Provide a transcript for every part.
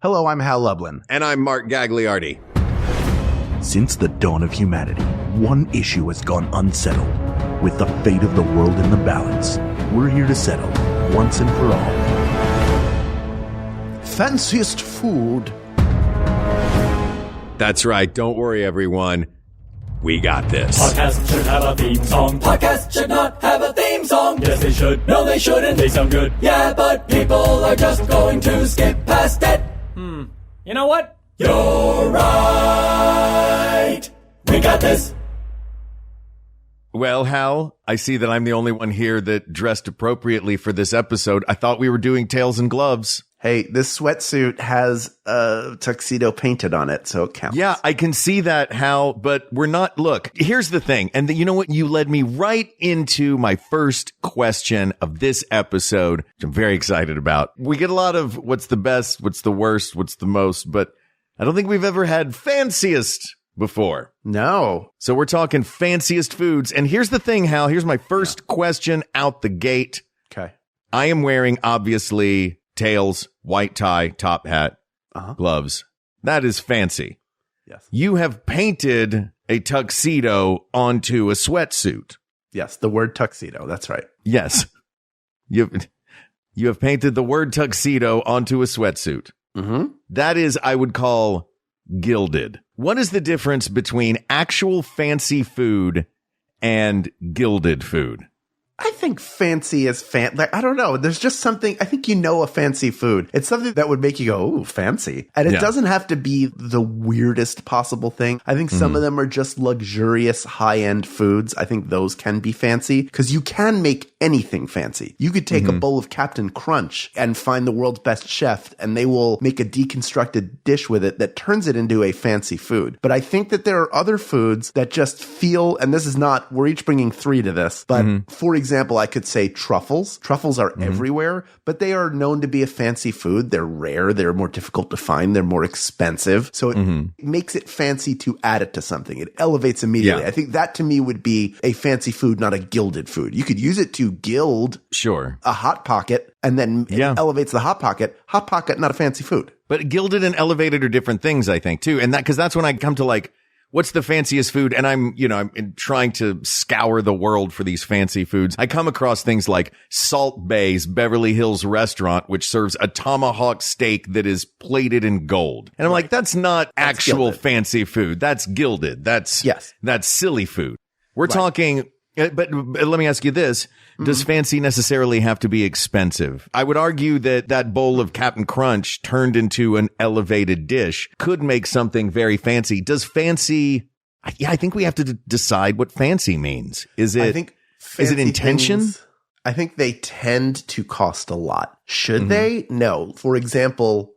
Hello, I'm Hal Lublin. And I'm Mark Gagliardi. Since the dawn of humanity, one issue has gone unsettled. With the fate of the world in the balance, we're here to settle, once and for all. Fanciest Food. That's right. Don't worry, everyone. We got this. Podcasts should have a theme song. Podcasts should not have a theme song. Yes, they should. No, they shouldn't. They sound good. Yeah, but people are just going to skip past it. You know what? You're right. We got this. Well, Hal, I see that I'm the only one here that dressed appropriately for this episode. I thought we were doing tails and gloves. Hey, this sweatsuit has a tuxedo painted on it, so it counts. Yeah, I can see that, Hal, but we're not. Look, here's the thing. And you know what? You led me right into my first question of this episode, which I'm very excited about. We get a lot of what's the best, what's the worst, what's the most, but I don't think we've ever had fanciest before. No. So we're talking fanciest foods. And here's the thing, Hal. Here's my first question out the gate. Okay. I am wearing, obviously, tails, white tie, top hat, gloves. That is fancy. Yes. You have painted a tuxedo onto a sweatsuit. Yes, the word tuxedo. That's right. Yes. You have painted the word tuxedo onto a sweatsuit. Mm-hmm. That is, I would call, gilded. What is the difference between actual fancy food and gilded food? I think fancy is like, I don't know. There's just something, I think a fancy food. It's something that would make you go, ooh, fancy. And it doesn't have to be the weirdest possible thing. I think some of them are just luxurious high-end foods. I think those can be fancy because you can make anything fancy. You could take a bowl of Captain Crunch and find the world's best chef and they will make a deconstructed dish with it that turns it into a fancy food. But I think that there are other foods that just feel, and this is not, we're each bringing three to this, but for example, I could say truffles. Truffles are everywhere, but they are known to be a fancy food. They're rare. They're more difficult to find. They're more expensive. So it makes it fancy to add it to something. It elevates immediately. Yeah. I think that to me would be a fancy food, not a gilded food. You could use it to gild a Hot Pocket and then it elevates the Hot Pocket. Hot Pocket, not a fancy food. But gilded and elevated are different things, I think, too. And because that's when I come to like, what's the fanciest food? And I'm trying to scour the world for these fancy foods. I come across things like Salt Bay's Beverly Hills restaurant, which serves a tomahawk steak that is plated in gold. And I'm like, that's not actual gilded. Fancy food. That's gilded. That's silly food. We're talking, but let me ask you this. Does fancy necessarily have to be expensive? I would argue that bowl of Captain Crunch turned into an elevated dish could make something very fancy. Does fancy? I think we have to decide what fancy means. Is it intention? I think they tend to cost a lot. Should they? No. For example,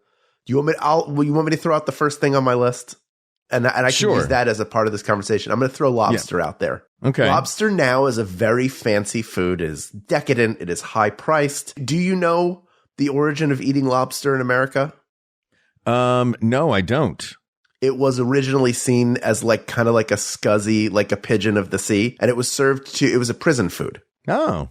you want me to throw out the first thing on my list? And I can use that as a part of this conversation. I'm going to throw lobster out there. Okay. Lobster now is a very fancy food. It is decadent. It is high priced. Do you know the origin of eating lobster in America? No, I don't. It was originally seen as kind of like a scuzzy, like a pigeon of the sea. And it was it was a prison food. Oh.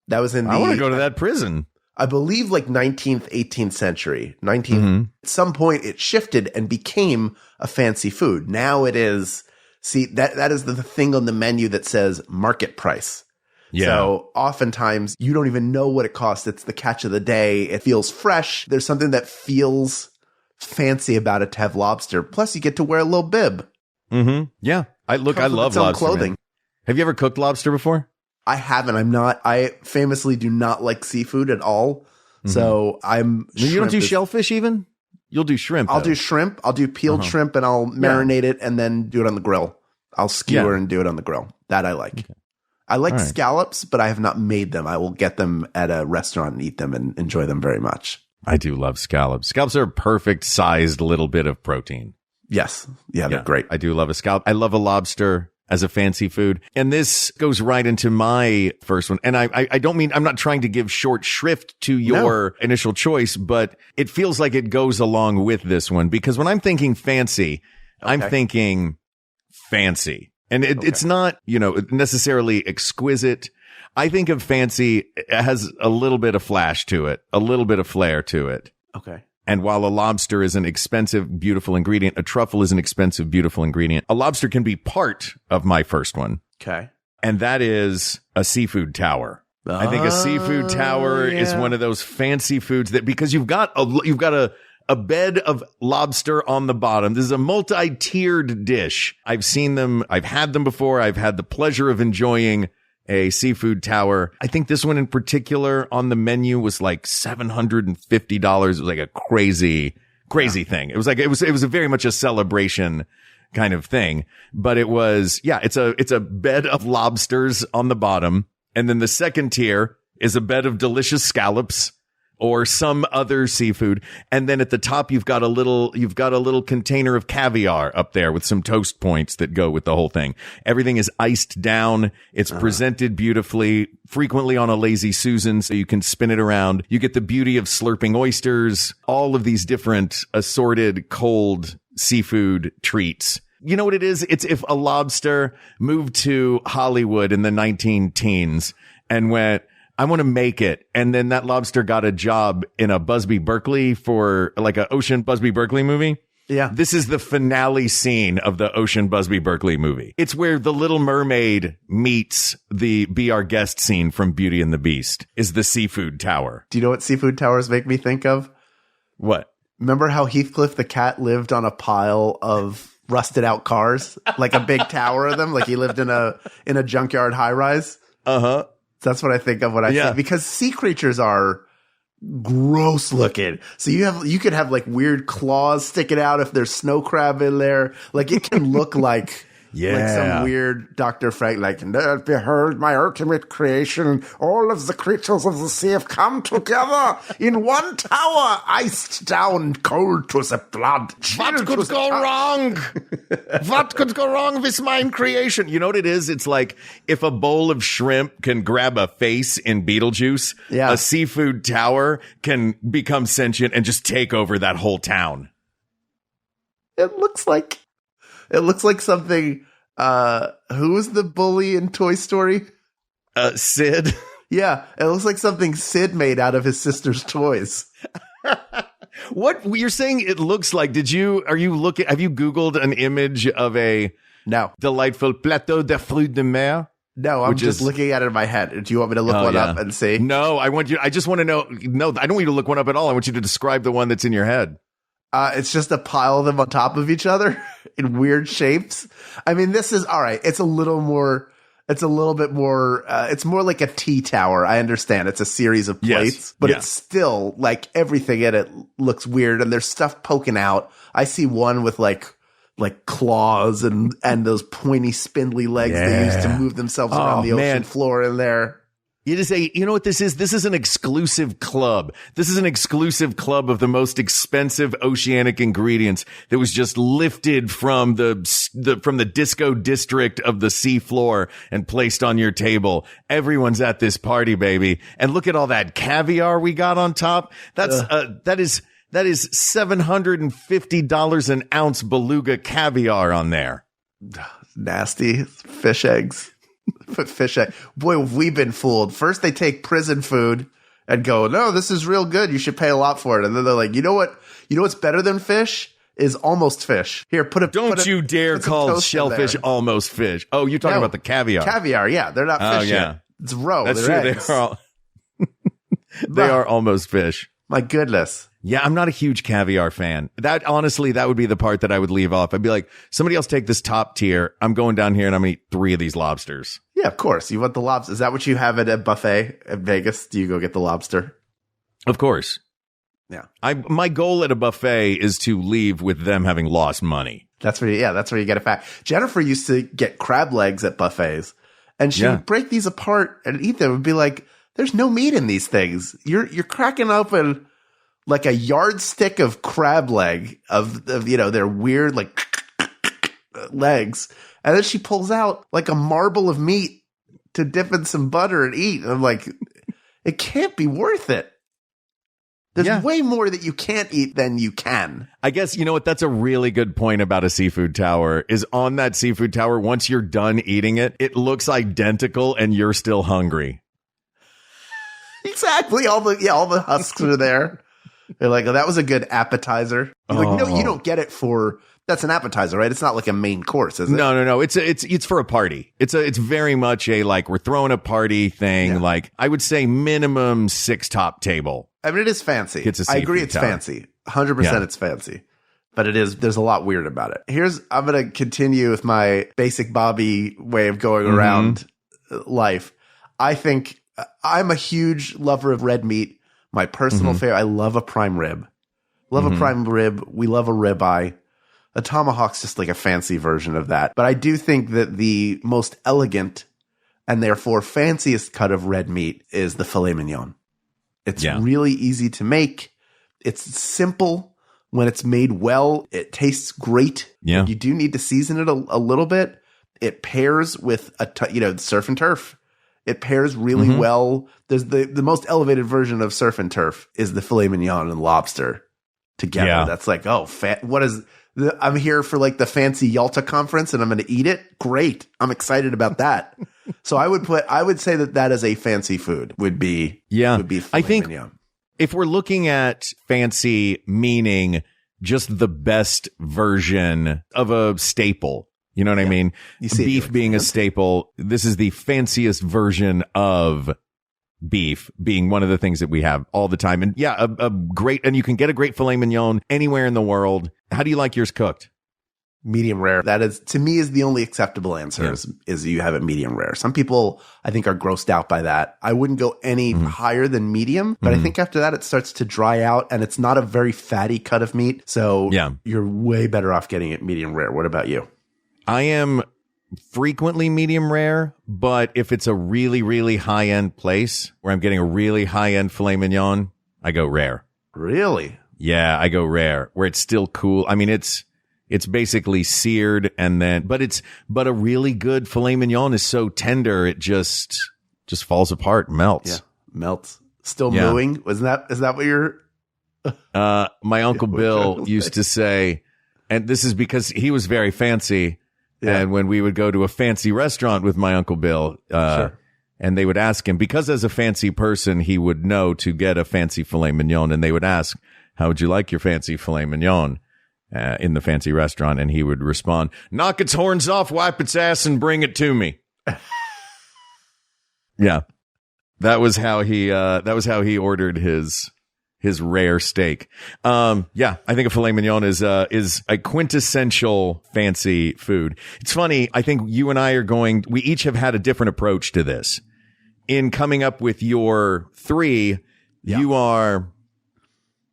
That was I want to go to that prison. I believe 19th, 18th century. At some point it shifted and became a fancy food. Now it is, that is the thing on the menu that says market price. Yeah. So oftentimes you don't even know what it costs. It's the catch of the day. It feels fresh. There's something that feels fancy about it to have lobster. Plus you get to wear a little bib. Yeah. I love lobster. Clothing. Man. Have you ever cooked lobster before? I haven't. I famously do not like seafood at all. So You don't do shellfish even? You'll do shrimp. I'll do shrimp. I'll do peeled shrimp and I'll marinate it and then do it on the grill. I'll skewer and do it on the grill. That I like. Okay. I like scallops, but I have not made them. I will get them at a restaurant and eat them and enjoy them very much. I do love scallops. Scallops are a perfect sized little bit of protein. Yes. Yeah, they're great. I do love a scallop. I love a lobster as a fancy food. And this goes right into my first one. And I don't mean, I'm not trying to give short shrift to your initial choice, but it feels like it goes along with this one because when I'm thinking fancy, I'm thinking fancy. And it's not, necessarily exquisite. I think of fancy, it has a little bit of flash to it, a little bit of flair to it. Okay. And while a lobster is an expensive, beautiful ingredient, a truffle is an expensive, beautiful ingredient. A lobster can be part of my first one. Okay. And that is a seafood tower. I think a seafood tower is one of those fancy foods that, because you've got a bed of lobster on the bottom. This is a multi-tiered dish. I've seen them. I've had them before. I've had the pleasure of enjoying a seafood tower. I think this one in particular on the menu was like $750. It was like a crazy thing. It was like, it was a very much a celebration kind of thing, but it was, it's a bed of lobsters on the bottom. And then the second tier is a bed of delicious scallops or some other seafood. And then at the top, you've got a little container of caviar up there with some toast points that go with the whole thing. Everything is iced down. It's presented beautifully, frequently on a lazy Susan, so you can spin it around. You get the beauty of slurping oysters, all of these different assorted cold seafood treats. You know what it is? It's if a lobster moved to Hollywood in the 19-teens and went, I want to make it. And then that lobster got a job in a Busby Berkeley for like a Ocean Busby Berkeley movie. Yeah. This is the finale scene of the Ocean Busby Berkeley movie. It's where the Little Mermaid meets the Be Our Guest scene from Beauty and the Beast, is the seafood tower. Do you know what seafood towers make me think of? What? Remember how Heathcliff the cat lived on a pile of rusted out cars, like a big tower of them, like he lived in a junkyard high rise? Uh-huh. That's what I think of when I think, because sea creatures are gross looking. So you could have like weird claws sticking out if there's snow crab in there. Like it can look like like some weird Dr. Frank, like, behold my ultimate creation. All of the creatures of the sea have come together in one tower, iced down, cold to the blood. What could go wrong? What could go wrong with my creation? You know what it is? It's like if a bowl of shrimp can grab a face in Beetlejuice, a seafood tower can become sentient and just take over that whole town. It looks like something, who was the bully in Toy Story? Sid. Yeah, it looks like something Sid made out of his sister's toys. What you're saying it looks like, have you Googled an image of a delightful plateau de fruits de mer? No, I'm just looking at it in my head. Do you want me to look one up and see? No, I just want to know. No, I don't want you to look one up at all. I want you to describe the one that's in your head. It's just a pile of them on top of each other in weird shapes. I mean, this is all right. It's a little bit more, it's more like a tea tower. I understand it's a series of plates, but it's still like everything in it looks weird and there's stuff poking out. I see one with like claws and those pointy spindly legs they use to move themselves around the ocean floor in there. You know what this is? This is an exclusive club. This is an exclusive club of the most expensive oceanic ingredients that was just lifted from the disco district of the sea floor and placed on your table. Everyone's at this party, baby. And look at all that caviar we got on top. That is $750 an ounce beluga caviar on there. Nasty fish eggs. Fish egg. Boy, we've been fooled. First, they take prison food and go, no, this is real good. You should pay a lot for it. And then they're like, you know what's better than fish is almost fish. Here, Don't you dare call shellfish almost fish. Oh, you're talking about the caviar. Caviar, yeah. They're not fish yet. It's roe. That's true. Eggs. They are almost fish. My goodness. Yeah, I'm not a huge caviar fan. That would be the part that I would leave off. I'd be like, somebody else take this top tier. I'm going down here and I'm going to eat 3 of these lobsters. Yeah, of course. You want the lobster. Is that what you have at a buffet at Vegas? Do you go get the lobster? Of course. Yeah. My goal at a buffet is to leave with them having lost money. That's where you get it back. Jennifer used to get crab legs at buffets and she would break these apart and eat them and be like, there's no meat in these things. You're cracking open like a yardstick of crab leg of their weird like legs. And then she pulls out like a marble of meat to dip in some butter and eat. And I'm like, it can't be worth it. There's way more that you can't eat than you can. I guess, you know what? That's a really good point about a seafood tower is on that seafood tower. Once you're done eating it, it looks identical and you're still hungry. Exactly. All the husks are there. They're like, oh, that was a good appetizer. You're like, no, you don't get it for, that's an appetizer, right? It's not like a main course, is it? No. It's for a party. It's very much a, like, we're throwing a party thing. Yeah. Like, I would say minimum 6 top table. I mean, it is fancy. I agree it's fancy. 100% it's fancy. But there's a lot weird about it. I'm going to continue with my basic Bobby way of going around life. I think I'm a huge lover of red meat. My personal favorite, I love a prime rib. A prime rib. We love a ribeye. A tomahawk's just like a fancy version of that. But I do think that the most elegant and therefore fanciest cut of red meat is the filet mignon. It's really easy to make. It's simple. When it's made well, it tastes great. Yeah. You do need to season it a little bit. It pairs with surf and turf. It pairs really well. There's the most elevated version of surf and turf is the filet mignon and lobster together. Yeah. That's like, I'm here for like the fancy Yalta conference and I'm going to eat it. Great. I'm excited about that. So I would say that is a fancy food would be filet mignon. If we're looking at fancy meaning just the best version of a staple, you know what I mean? Beef being a staple, this is the fanciest version of beef being one of the things that we have all the time. And and you can get a great filet mignon anywhere in the world. How do you like yours cooked? Medium rare. That is, to me, is the only acceptable answer is you have it medium rare. Some people, I think, are grossed out by that. I wouldn't go any higher than medium, but I think after that, it starts to dry out and it's not a very fatty cut of meat. So you're way better off getting it medium rare. What about you? I am frequently medium rare, but if it's a really, really high-end place where I'm getting a really high-end filet mignon, I go rare. Really? Yeah, I go rare, where it's still cool. I mean, it's basically seared but a really good filet mignon is so tender it just falls apart, melts. Yeah, melts. Still mooing? Is that what you're? My Uncle Bill used to say, and this is because he was very fancy, and when we would go to a fancy restaurant with my Uncle Bill, and they would ask him, because as a fancy person, he would know to get a fancy filet mignon, and they would ask, how would you like your fancy filet mignon? In the fancy restaurant, and he would respond, knock its horns off, wipe its ass, and bring it to me. Yeah. That was how he ordered his rare steak. I think a filet mignon is a quintessential fancy food. It's funny. I think you and I we each have had a different approach to this. In coming up with your 3, you are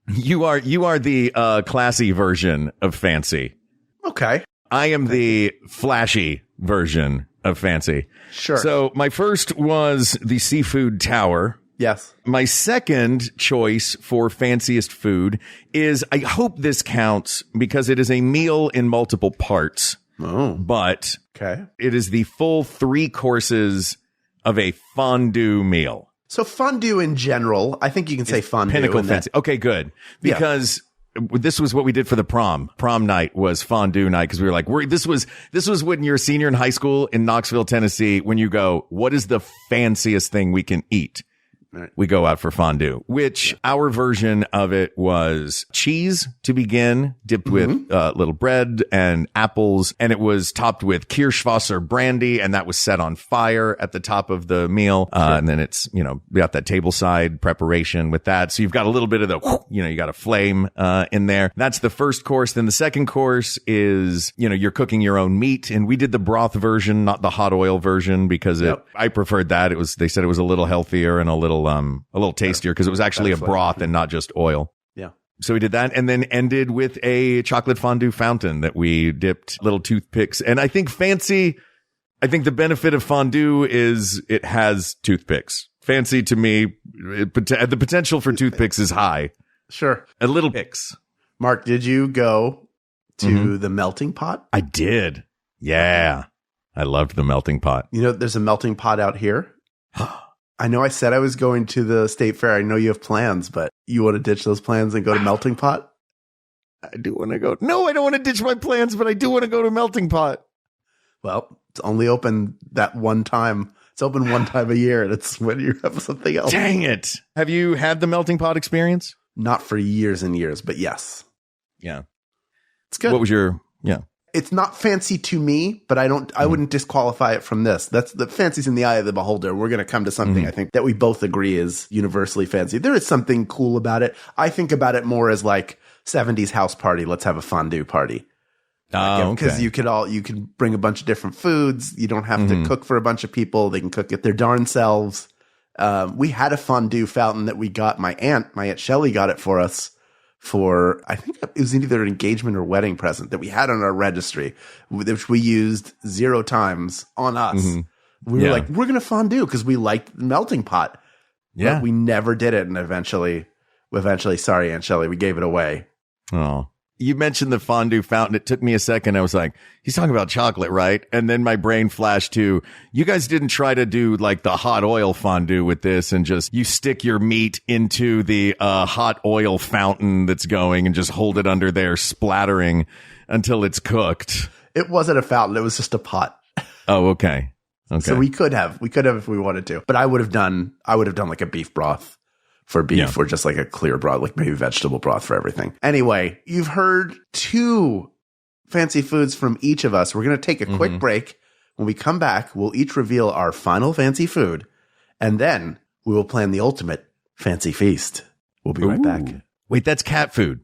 the classy version of fancy. Okay. I am the flashy version of fancy. Sure. So my first was the seafood tower. Yes. My second choice for fanciest food is, I hope this counts because it is a meal in multiple parts. Oh. But okay, it is the full 3 courses of a fondue meal. So fondue in general, I think you can say fondue. Pinnacle fancy. Okay, good. Because this was what we did for the prom. Prom night was fondue night because we were like, this was when you're a senior in high school in Knoxville, Tennessee, when you go, what is the fanciest thing we can eat? Right. We go out for fondue, which our version of it was cheese to begin, dipped with little bread and apples, and it was topped with Kirschwasser brandy, and that was set on fire at the top of the meal. And then it's, we got that tableside preparation with that. So you've got a little bit of the, you got a flame in there. That's the first course. Then the second course is, you're cooking your own meat, and we did the broth version, not the hot oil version, because I preferred that. They said it was a little healthier and a little tastier because it was actually a broth and not just oil. Yeah. So we did that and then ended with a chocolate fondue fountain that we dipped little toothpicks. And I think the benefit of fondue is it has toothpicks. Fancy to me, the potential for toothpicks is high. Sure. A little picks. Mark, did you go to the melting pot? I did. Yeah. I loved the melting pot. There's a melting pot out here. I know I said I was going to the state fair. I know you have plans, but you want to ditch those plans and go to Melting Pot? I do want to go. No, I don't want to ditch my plans, but I do want to go to Melting Pot. Well, it's only open that one time. It's open one time a year, and it's when you have something else. Dang it. Have you had the Melting Pot experience? Not for years and years, but yes. Yeah. It's good. What was your, It's not fancy to me, but I wouldn't disqualify it from this. That's the fancy's in the eye of the beholder. We're going to come to something I think that we both agree is universally fancy. There is something cool about it. I think about it more as like 70s house party. Let's have a fondue party. Because you can bring a bunch of different foods. You don't have to cook for a bunch of people. They can cook it their darn selves. We had a fondue fountain that we got. My aunt Shelley got it for us for, I think it was either an engagement or wedding present that we had on our registry, which we used 0 times on us. We were like, we're going to fondue because we liked the melting pot. Yeah. But we never did it. And eventually, sorry, Aunt Shelley, we gave it away. Oh. You mentioned the fondue fountain. It took me a second. I was like, he's talking about chocolate, right? And then my brain flashed to, you guys didn't try to do like the hot oil fondue with this and just, you stick your meat into the hot oil fountain that's going and just hold it under there splattering until it's cooked. It wasn't a fountain. It was just a pot. Oh, okay. So we could have if we wanted to, but I would have done like a beef broth. For beef or just like a clear broth, like maybe vegetable broth for everything. Anyway, you've heard 2 fancy foods from each of us. We're going to take a quick break. When we come back, we'll each reveal our final fancy food, and then we will plan the ultimate fancy feast. We'll be right back. Wait, that's cat food.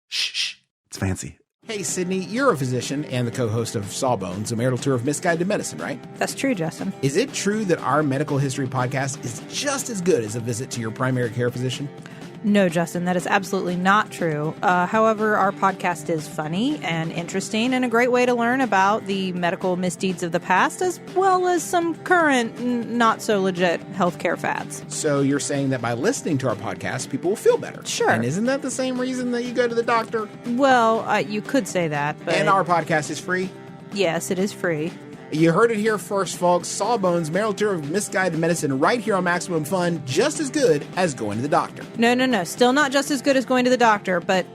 Shh. It's fancy. Hey, Sydney, you're a physician and the co-host of Sawbones, a marital tour of misguided medicine, right? That's true, Justin. Is it true that our medical history podcast is just as good as a visit to your primary care physician? No, Justin, that is absolutely not true. However, our podcast is funny and interesting and a great way to learn about the medical misdeeds of the past as well as some current, not-so-legit healthcare fads. So you're saying that by listening to our podcast, people will feel better? Sure. And isn't that the same reason that you go to the doctor? Well, you could say that, but... And our podcast is free? Yes, it is free. You heard it here first, folks. Sawbones, marital tour of misguided medicine right here on Maximum Fun, just as good as going to the doctor. No. Still not just as good as going to the doctor, but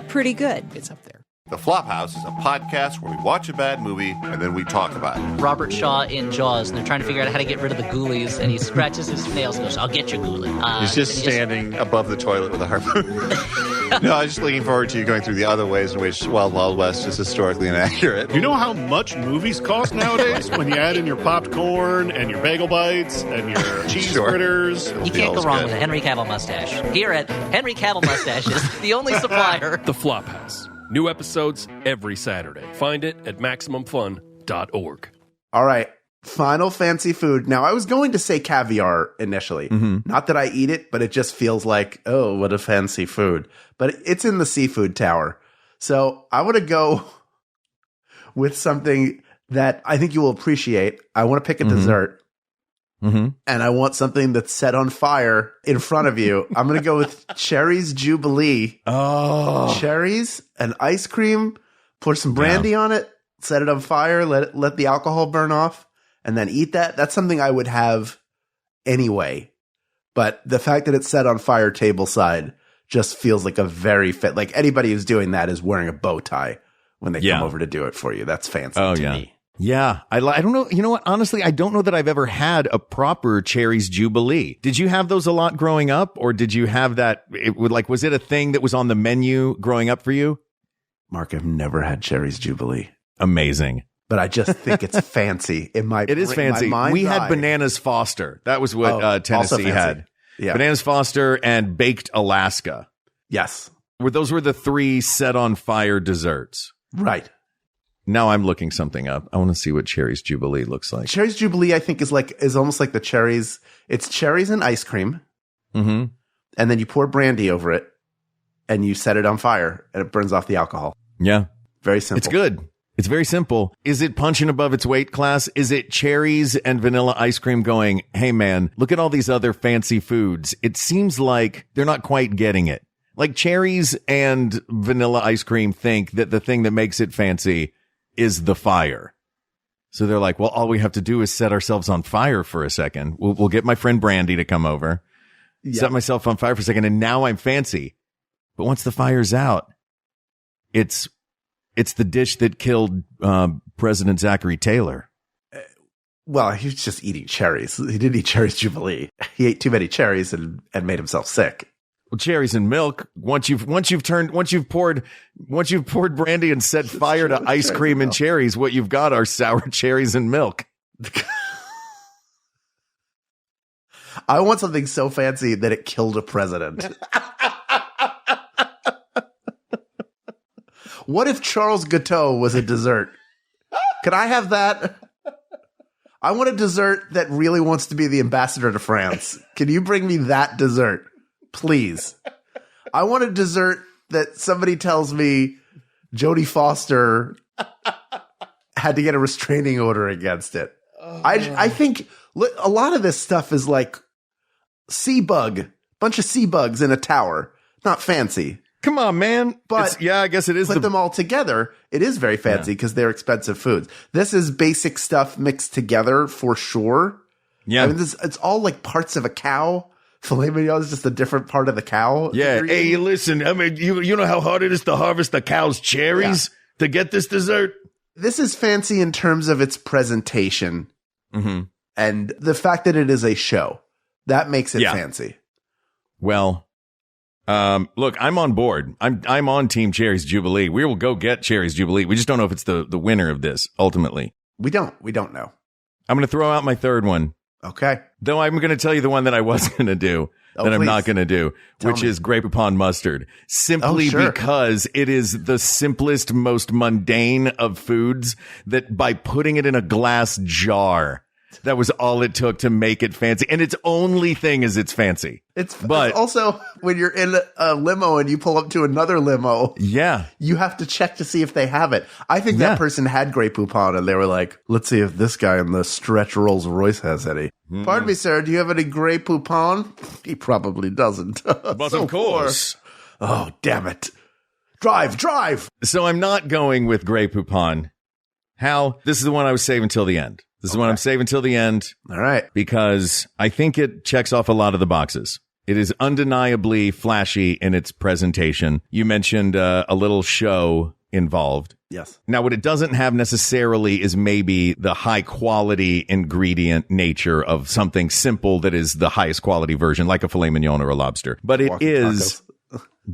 pretty good. It's up there. The Flophouse is a podcast where we watch a bad movie and then we talk about it. Robert Shaw in Jaws, and they're trying to figure out how to get rid of the ghoulies, and he scratches his nails and goes, I'll get your ghoulie. He's just standing above the toilet with a harpoon. No, I was just looking forward to you going through the other ways in which Wild Wild West is historically inaccurate. You know how much movies cost nowadays when you add in your popcorn and your bagel bites and your cheese fritters? You can't go wrong with a Henry Cavill mustache. Here at Henry Cavill Mustaches, the only supplier. The Flophouse. New episodes every Saturday. Find it at MaximumFun.org. All right. Final fancy food. Now, I was going to say caviar initially. Not that I eat it, but it just feels like, oh, what a fancy food. But it's in the seafood tower. So I want to go with something that I think you will appreciate. I want to pick a dessert. And I want something that's set on fire in front of you. I'm going to go with Cherries Jubilee. Oh. Cherries and ice cream. Pour some brandy on it. Set it on fire. Let the alcohol burn off. And then eat that. That's something I would have anyway. But the fact that it's set on fire tableside just feels like a very fit. Like anybody who's doing that is wearing a bow tie when they come over to do it for you. That's fancy to me. Yeah. I don't know. You know what? Honestly, I don't know that I've ever had a proper Cherries Jubilee. Did you have those a lot growing up? Or did you have that? Was it a thing that was on the menu growing up for you? Mark, I've never had Cherries Jubilee. Amazing. But I just think it's fancy. It is fancy. We had Bananas Foster. That was what Tennessee had. Yeah. Bananas Foster and Baked Alaska. Yes. Those were the 3 set on fire desserts. Right. Now I'm looking something up. I want to see what Cherries Jubilee looks like. Cherries Jubilee, I think, is almost like the cherries. It's cherries and ice cream. And then you pour brandy over it and you set it on fire and it burns off the alcohol. Yeah. Very simple. It's good. It's very simple. Is it punching above its weight class? Is it cherries and vanilla ice cream going, hey man, look at all these other fancy foods. It seems like they're not quite getting it. Like cherries and vanilla ice cream think that the thing that makes it fancy is the fire. So they're like, well, all we have to do is set ourselves on fire for a second. We'll get my friend Brandy to come over, set myself on fire for a second, and now I'm fancy. But once the fire's out, it's the dish that killed President Zachary Taylor. Well, he was just eating cherries. He didn't eat Cherries Jubilee. He ate too many cherries and made himself sick. Well, cherries and milk. Once you've poured brandy and set fire to ice cream and cherries, what you've got are sour cherries and milk. I want something so fancy that it killed a president. What if Charles Gâteau was a dessert? Could I have that? I want a dessert that really wants to be the ambassador to France. Can you bring me that dessert, please? I want a dessert that somebody tells me Jodie Foster had to get a restraining order against it. I think a lot of this stuff is like bunch of sea bugs in a tower. Not fancy. Come on, man. But I guess it is. Put them all together. It is very fancy because they're expensive foods. This is basic stuff mixed together for sure. Yeah. I mean, it's all like parts of a cow. Filet mignon is just a different part of the cow. Yeah. Hey, listen, I mean, you know how hard it is to harvest the cow's cherries to get this dessert? This is fancy in terms of its presentation and the fact that it is a show. That makes it fancy. Well, look, I'm on board. I'm on Team Cherries Jubilee. We will go get Cherries Jubilee. We just don't know if it's the winner of this ultimately. We don't know. I'm going to throw out my third one. Okay. Though I'm going to tell you the one that I was going to do that I'm not going to do, which is Grey Poupon mustard. Simply because it is the simplest, most mundane of foods that by putting it in a glass jar, that was all it took to make it fancy. And its only thing is it's fancy. It's also when you're in a limo and you pull up to another limo. Yeah. You have to check to see if they have it. I think that person had Grey Poupon and they were like, let's see if this guy in the stretch Rolls Royce has any. Pardon me, sir. Do you have any Grey Poupon? He probably doesn't. But so of course. Oh, damn it. Drive. So I'm not going with Grey Poupon. Hal, this is the one I was saving till the end. This is what I'm saving till the end. All right. Because I think it checks off a lot of the boxes. It is undeniably flashy in its presentation. You mentioned a little show involved. Yes. Now, what it doesn't have necessarily is maybe the high quality ingredient nature of something simple that is the highest quality version, like a filet mignon or a lobster. But it is...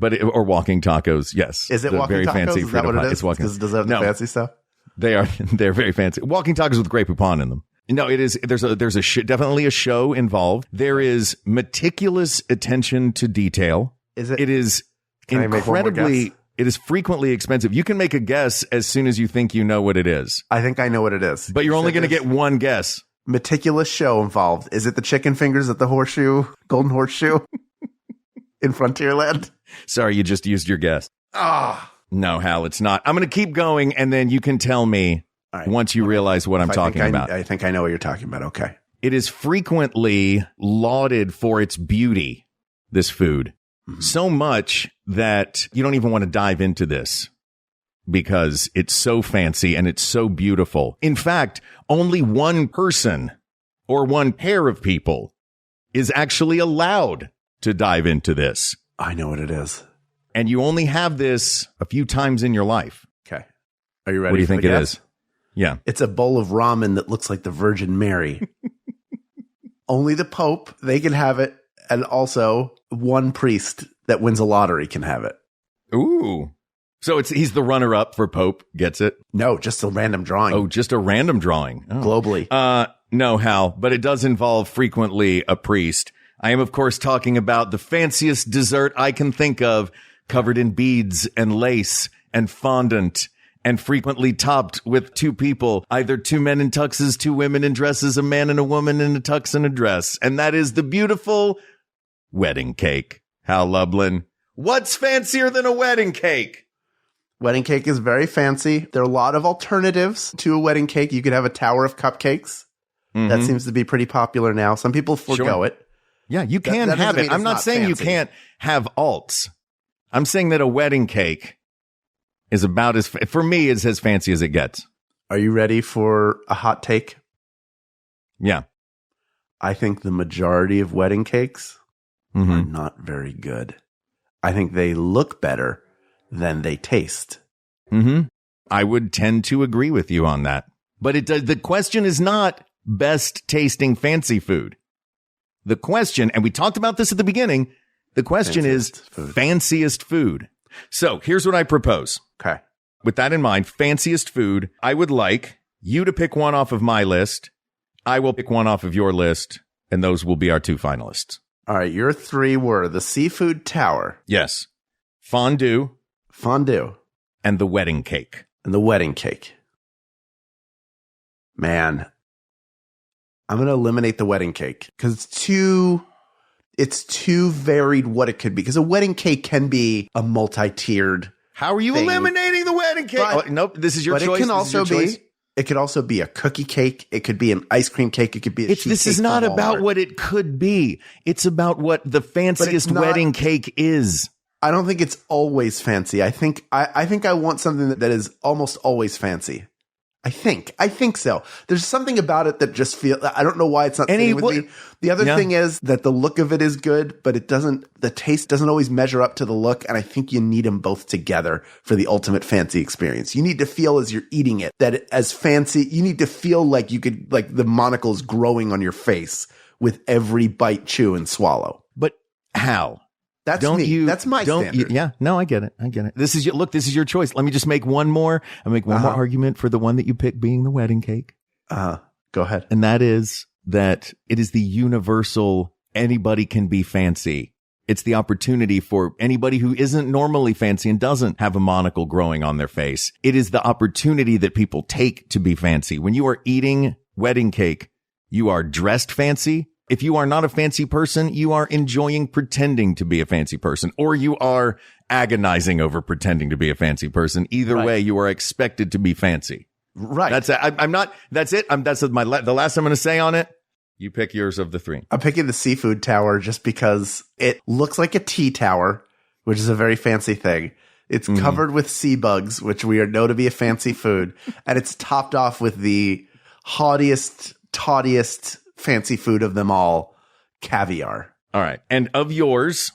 or walking tacos, yes. Is it walking very tacos? Fancy Is that what it is? It's walking. Does it have the fancy stuff? They're very fancy. Walking tacos with Grey Poupon in them. No, it is. There's definitely a show involved. There is meticulous attention to detail. Is it? It is incredibly. It is frequently expensive. You can make a guess as soon as you think you know what it is. I think I know what it is. But you're only going to get one guess. Meticulous show involved. Is it the chicken fingers at the Golden Horseshoe in Frontierland? Sorry, you just used your guess. No, Hal, it's not. I'm going to keep going, and then you can tell me once you realize what I'm talking about. I think I know what you're talking about. Okay. It is frequently lauded for its beauty, this food. So much that you don't even want to dive into this because it's so fancy and it's so beautiful. In fact, only one person or one pair of people is actually allowed to dive into this. I know what it is. And you only have this a few times in your life. Okay. Are you ready? What do you think it is? Yeah. It's a bowl of ramen that looks like the Virgin Mary. Only the Pope, they can have it. And also one priest that wins a lottery can have it. Ooh. So he's the runner-up for Pope, gets it? No, just a random drawing. Oh, just a random drawing. Oh. Globally. No, Hal, but it does involve frequently a priest. I am, of course, talking about the fanciest dessert I can think of, covered in beads and lace and fondant, and frequently topped with two people, either two men in tuxes, two women in dresses, a man and a woman in a tux and a dress. And that is the beautiful wedding cake. Hal Lublin, what's fancier than a wedding cake? Wedding cake is very fancy. There are a lot of alternatives to a wedding cake. You could have a tower of cupcakes. Mm-hmm. That seems to be pretty popular now. Some people forego it. Yeah, you can have it. I'm not saying fancy. You can't have alts. I'm saying that a wedding cake is about for me, it's as fancy as it gets. Are you ready for a hot take? Yeah. I think the majority of wedding cakes are not very good. I think they look better than they taste. I would tend to agree with you on that. But the question is not best tasting fancy food. The question, and we talked about this at the beginning, The question is fanciest food. So here's what I propose. Okay. With that in mind, fanciest food, I would like you to pick one off of my list. I will pick one off of your list, and those will be our 2 finalists. All right. Your 3 were the seafood tower. Yes. Fondue. And the wedding cake. Man, I'm going to eliminate the wedding cake because it's too varied what it could be. Because a wedding cake can be a multi-tiered. How are you eliminating the wedding cake? Nope, this is your choice. It could also be a cookie cake. It could be an ice cream cake. It could be this is not about what it could be. It's about what the fanciest wedding cake is. I don't think it's always fancy. I think I want something that is almost always fancy. I think so. There's something about it that just I don't know why it's not sitting with me. The other thing is that the look of it is good, but the taste doesn't always measure up to the look. And I think you need them both together for the ultimate fancy experience. You need to feel as you're eating it as fancy. You need to feel like the monocle's growing on your face with every bite, chew, and swallow. But how? That's me. That's my standard. I get it. This is your choice. Let me just make one more. I'll make one more argument for the one that you pick being the wedding cake. Go ahead. And that is that it is the universal, anybody can be fancy. It's the opportunity for anybody who isn't normally fancy and doesn't have a monocle growing on their face. It is the opportunity that people take to be fancy. When you are eating wedding cake, you are dressed fancy. If you are not a fancy person, you are enjoying pretending to be a fancy person, or you are agonizing over pretending to be a fancy person. Either way, you are expected to be fancy. Right. That's it. I'm not, that's it. That's the last I'm going to say on it. You pick yours of the 3. I'm picking the seafood tower just because it looks like a tea tower, which is a very fancy thing. It's covered with sea bugs, which we know to be a fancy food. And it's topped off with the haughtiest, tawtiest fancy food of them all, caviar. All right. And of yours,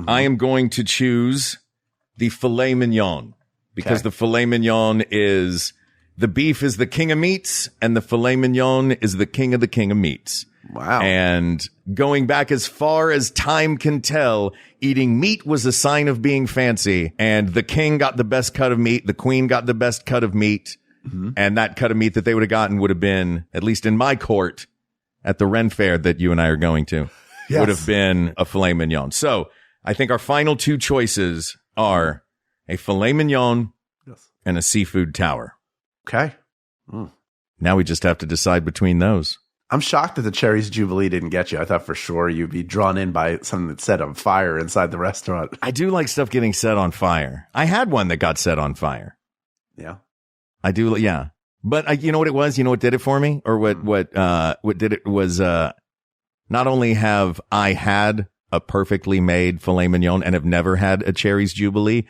I am going to choose the filet mignon because the filet mignon is the beef is the king of meats and the filet mignon is the king of meats. Wow. And going back as far as time can tell, eating meat was a sign of being fancy, and the king got the best cut of meat. The queen got the best cut of meat. And that cut of meat that they would have gotten would have been, at least in my court, at the Ren Fair that you and I are going to, would have been a filet mignon. So I think our final 2 choices are a filet mignon and a seafood tower. Okay. Now we just have to decide between those. I'm shocked that the Cherries Jubilee didn't get you. I thought for sure you'd be drawn in by something that's set on fire inside the restaurant. I do like stuff getting set on fire. I had one that got set on fire. Yeah. I do. Yeah. But you know what it was? You know what did it for me? Or what did it was, not only have I had a perfectly made filet mignon and have never had a Cherries Jubilee,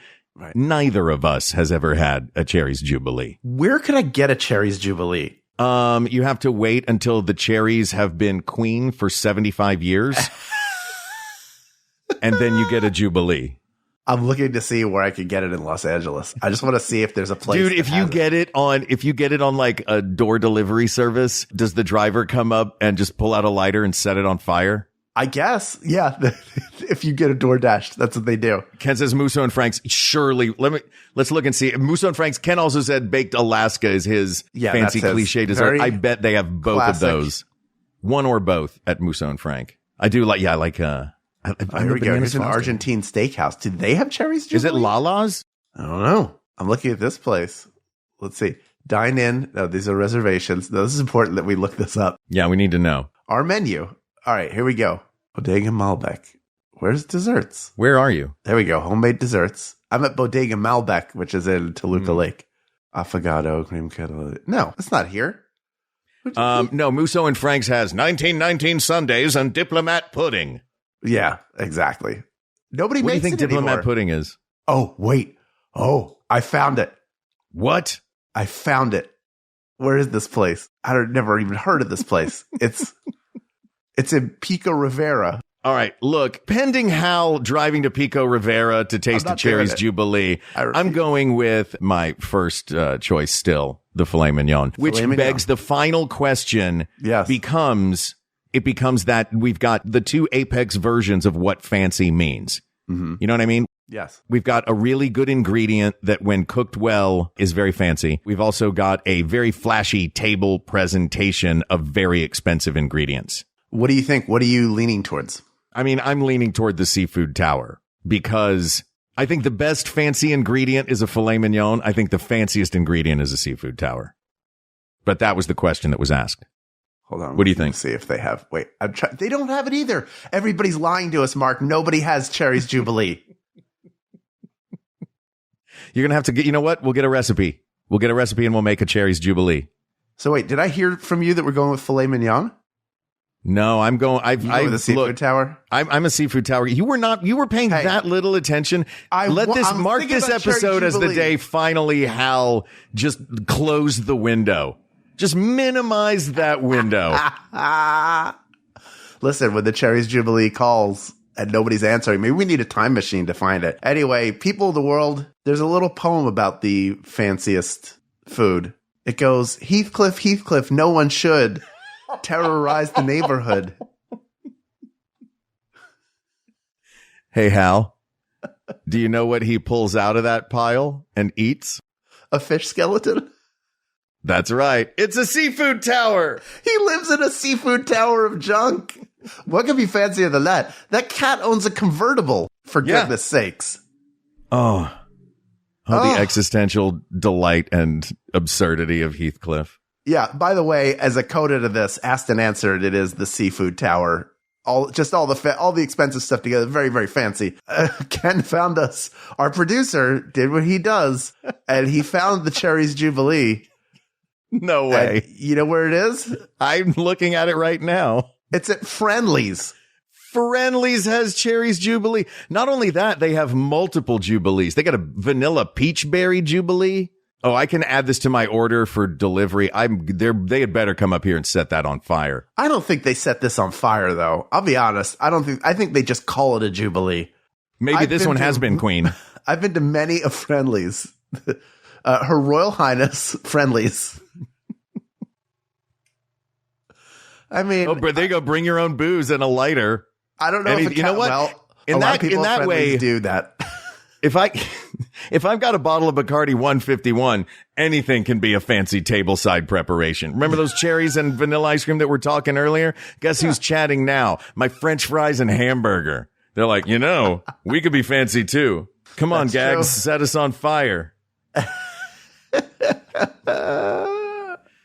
neither of us has ever had a Cherries Jubilee. Where could I get a Cherries Jubilee? You have to wait until the cherries have been queen for 75 years. And then you get a Jubilee. I'm looking to see where I could get it in Los Angeles. I just want to see if there's a place. Dude, if you get it on like a door delivery service, does the driver come up and just pull out a lighter and set it on fire? I guess. Yeah. If you get a DoorDash, that's what they do. Ken says Musso and Frank's. Surely. Let's look and see. Musso and Frank's. Ken also said Baked Alaska is his fancy cliche dessert. I bet they have both of those. One or both at Musso and Frank. I do like, here we go. Here's an Argentine steakhouse. Do they have Cherries Jubilee? Is it Lala's? I don't know. I'm looking at this place. Let's see. Dine in. No, these are reservations. No, this is important that we look this up. Yeah, we need to know. Our menu. All right, here we go. Bodega Malbec. Where's desserts? Where are you? There we go. Homemade desserts. I'm at Bodega Malbec, which is in Toluca Lake. Affogato, cream kettle. No, it's not here. No, Musso and Frank's has 1919 sundaes and diplomat pudding. Yeah, exactly. Nobody makes it anymore. What do you think diplomat pudding is? Oh, wait. Oh, I found it. What? I found it. Where is this place? I've never even heard of this place. It's in Pico Rivera. All right, look, pending Hal driving to Pico Rivera to taste a Cherries Jubilee, I'm going with my first choice still, the filet mignon, which begs the final question becomes, it becomes that we've got the two apex versions of what fancy means. Mm-hmm. You know what I mean? Yes. We've got a really good ingredient that when cooked well is very fancy. We've also got a very flashy table presentation of very expensive ingredients. What do you think? What are you leaning towards? I mean, I'm leaning toward the seafood tower because I think the best fancy ingredient is a filet mignon. I think the fanciest ingredient is a seafood tower. But that was the question that was asked. Hold on. What do you think? See if they have. Wait, they don't have it either. Everybody's lying to us, Mark. Nobody has Cherry's Jubilee. You're going to have to get, you know what? We'll get a recipe. We'll get a recipe and we'll make a Cherry's Jubilee. So wait, did I hear from you that we're going with filet mignon? No, I'm going. You go with the seafood tower. I'm a seafood tower. You were paying that little attention. Mark this episode as the day finally Hal just closed the window. Just minimize that window. Listen, when the Cherry's Jubilee calls and nobody's answering, maybe we need a time machine to find it. Anyway, people of the world, there's a little poem about the fanciest food. It goes, Heathcliff, Heathcliff, no one should terrorize the neighborhood. Hey, Hal, do you know what he pulls out of that pile and eats? A fish skeleton? That's right. It's a seafood tower. He lives in a seafood tower of junk. What could be fancier than that? That cat owns a convertible, for goodness sakes. Oh, the existential delight and absurdity of Heathcliff. Yeah, by the way, as a coda to this, asked and answered, it is the seafood tower. All the expensive stuff together, very, very fancy. Ken found us. Our producer did what he does, and he found the Cherry's Jubilee. No way. And you know where it is? I'm looking at it right now. It's at Friendly's. Friendly's has Cherry's Jubilee. Not only that, they have multiple Jubilees. They got a vanilla peach berry Jubilee. Oh, I can add this to my order for delivery. They had better come up here and set that on fire. I don't think they set this on fire, though. I'll be honest. I think they just call it a Jubilee. Maybe this one has been, Queen. I've been to many of Friendly's. Her Royal Highness Friendly's. I mean, but there you go. Bring your own booze and a lighter. I don't know if you know what? Well, in that way, do that. If I've got a bottle of Bacardi 151, anything can be a fancy tableside preparation. Remember those cherries and vanilla ice cream that we're talking earlier? Guess who's chatting now? My French fries and hamburger. They're like, we could be fancy too. Come on, Gags, true. Set us on fire.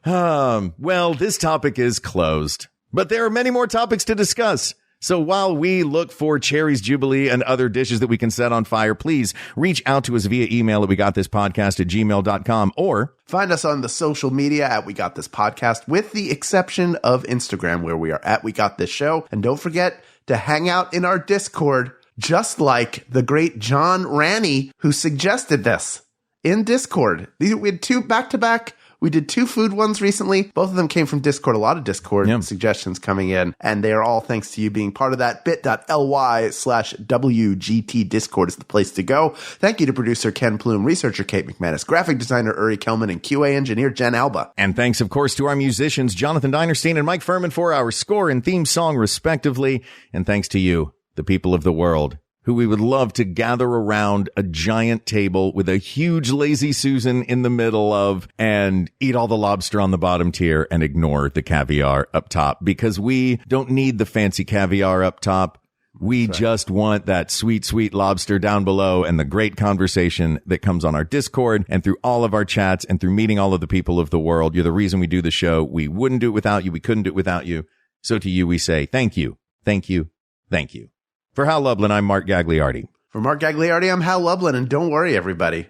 Well, this topic is closed, but there are many more topics to discuss. So while we look for Cherry's Jubilee and other dishes that we can set on fire, please reach out to us via email at wegotThisPodcast@gmail.com or find us on the social media at We Got This Podcast, with the exception of Instagram, where we are at We Got This Show. And don't forget to hang out in our Discord, just like the great John Ranney, who suggested this in Discord. We had two back-to-back. We did two food ones recently. Both of them came from Discord. A lot of Discord suggestions coming in. And they are all thanks to you being part of that. bit.ly/WGT Discord is the place to go. Thank you to producer Ken Plume, researcher Kate McManus, graphic designer Uri Kelman, and QA engineer Jen Alba. And thanks, of course, to our musicians, Jonathan Dinerstein and Mike Furman, for our score and theme song, respectively. And thanks to you, the people of the world, who we would love to gather around a giant table with a huge lazy Susan in the middle of and eat all the lobster on the bottom tier and ignore the caviar up top, because we don't need the fancy caviar up top. We just want that sweet, sweet lobster down below and the great conversation that comes on our Discord and through all of our chats and through meeting all of the people of the world. You're the reason we do the show. We wouldn't do it without you. We couldn't do it without you. So to you, we say thank you, thank you, thank you. For Hal Lublin, I'm Mark Gagliardi. For Mark Gagliardi, I'm Hal Lublin, and don't worry, everybody.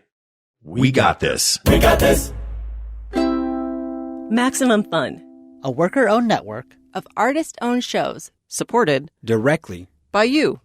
We got this. We got this. Maximum Fun, a worker-owned network of artist-owned shows supported directly by you.